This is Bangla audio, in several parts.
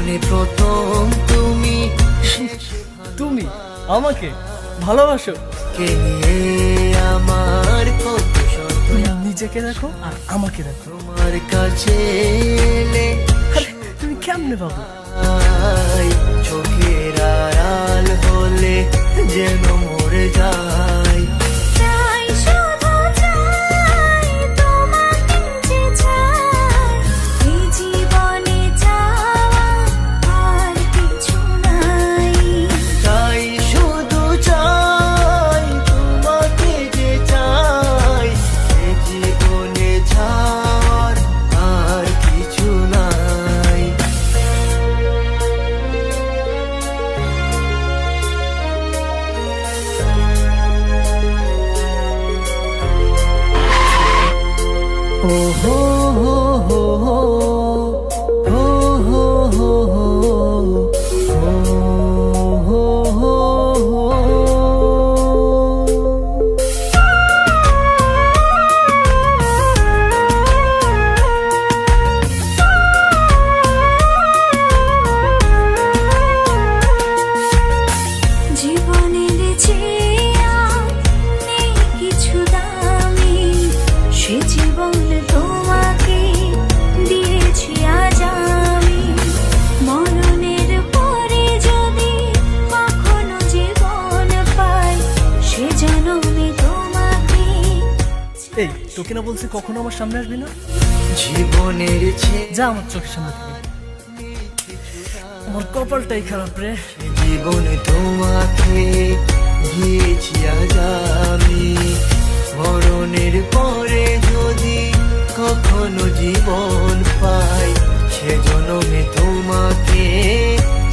জীবনে প্রথম তুমি তুমি আমাকে ভালোবাসো? কে নিয়ে আমার কত শত নিজেকে দেখো আর আমাকে দেখো। তোমার কাছে এলে আরে তুমি কেমনে পাবো? চোখের আড়াল হলে যেন মরে যায়। চাই শুধু চাই তোমাকে যে চাই, এই জীবনে চাওয়া আর কিছু নাই। চাই শুধু চাই তোমাকে যে চাই, এ জীবনে ছাড় আর কিছু নাই। ও হো হো হো হো হো হো হো হো হো হো। জীবনের চেয়ে নেই কিছু দামি, সে জীবন তোমাকে দিয়েছি আজ আমি। মরণের পরে যদি কখনো জীবন পাই, সে জন্মে তোমাকে। এই তোকে না বলছি কখনো আমার সামনে আসবি না? জীবনের যা আমার চোখের সামনে থেকে। আমার কপালটাই খারাপ রে। জীবনে তোমাকে দিয়েছি আজ আমি। মরণের পরে যদি কখনো জীবন পাই, সে জন্মে তোমাকে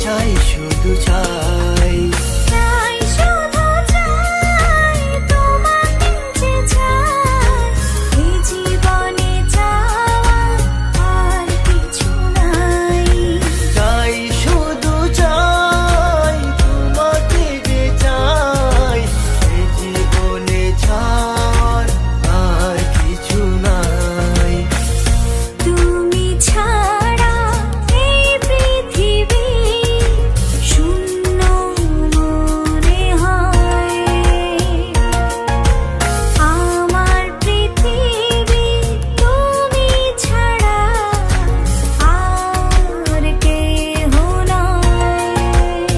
চাই শুধু চাই। চাই শুধু চাই তোমাকে যে চাই, এই জীবনে চাওয়া আর কিছু নাই। চাই শুধু চাই তোমাকে যে চাই, এ জীবনে ছাড় আর কিছু নাই। তুমি ছাড়া এই পৃথিবী শূন্য মনে হয়। আমার পৃথিবী তুমি ছাড়া আর কেহ নয়।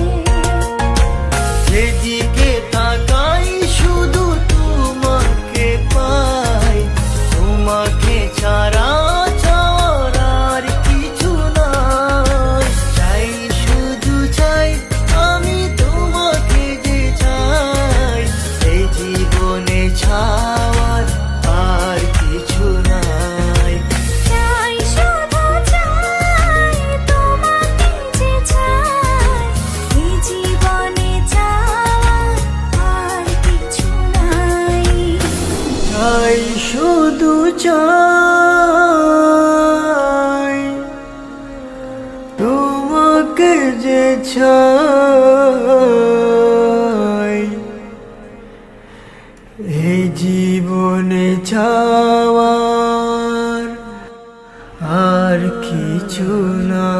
যেদিকে তাকাই শুধু তোমাকে পাই, তোমাকে ছাড়া চাওয়ার আর কিছু নাই। চাই শুধু চাই আমি তোমাকে যে চাই, এই জীবনে ছাওয়ার আর কিছু নাই। চাই শুধু চাই তোমাকে যে চাই, এই জীবনে চাওয়া আর কিছু নাই। চাই শুধু চাই তোমাকে যে চাই, এই জীবনে চাওয়ার আর কিছু না।